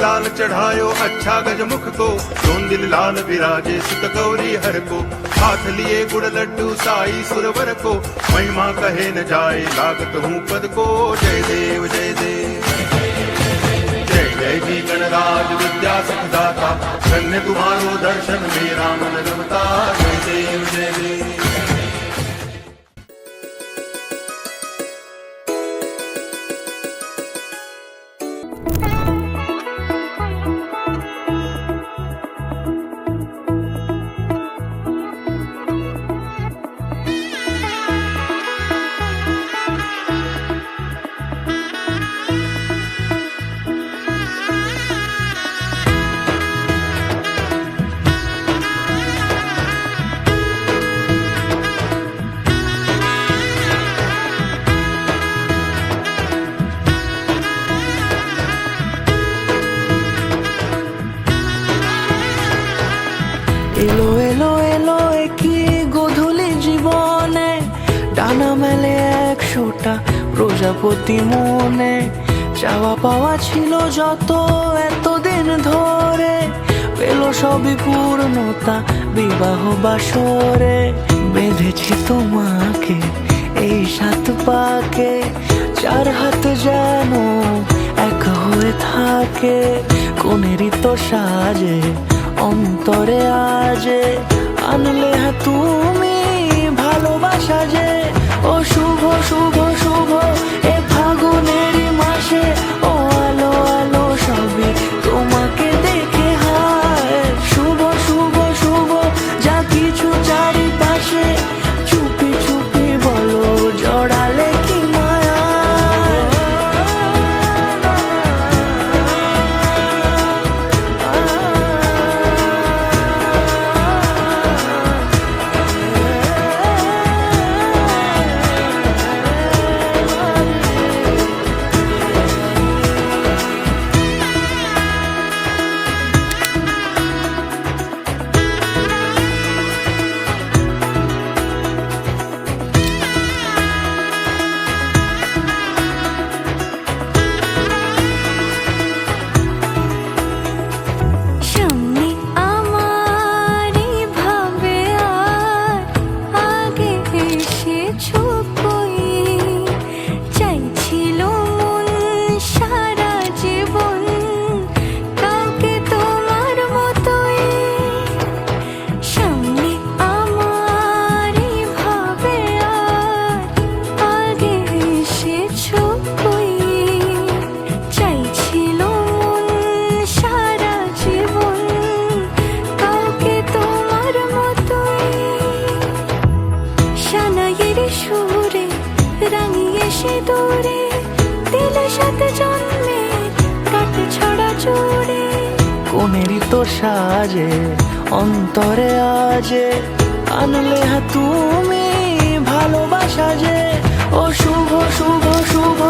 लाल चढ़ायो अच्छा गजमुख को, सोन दिल लाल विराजे सुत गौरी हर को। हाथ लिए गुड़ लड्डू साई सुरवर को, महिमा कहे न जाए लागत हूँ पद को। जय देव जय देव जय जय जी गणराज विद्या सुखदाता, धन्य तुम्हारो दर्शन मेरा मन रमता। जय देव जय देव। এলো এলো এলো কি গোধূলি জীবনে, ডানা মেলে 100টা প্রজাপতি মনে। চাওয়া পাওয়া ছিল যত এতদিন ধরে, পেল সবই পূর্ণতা বিবাহ বাসরে। বেঁধেছি তোমাকে এই 7 পাকে, 4 হাত যেন এক হয়ে থাকে। কোনেরই তো সাজে অন্তরে আজে, আনলে হ্যাঁ তুমি ভালোবাসা যে। ও শুভ শুভ শুভ এ ফাগুনেরই মাসে, ও আলো আলো সবই তোমাকে দেখে হায়। শুভ শুভ শুভ যা কিছু চারিপাশে, চুপি চুপি বলো জড়ালে কি মায়া। কোনেরই তো সাজে অন্তরে আজে, আনলে হ্যাঁ তুমি ভালোবাসা যে। ও শুভ শুভ শুভ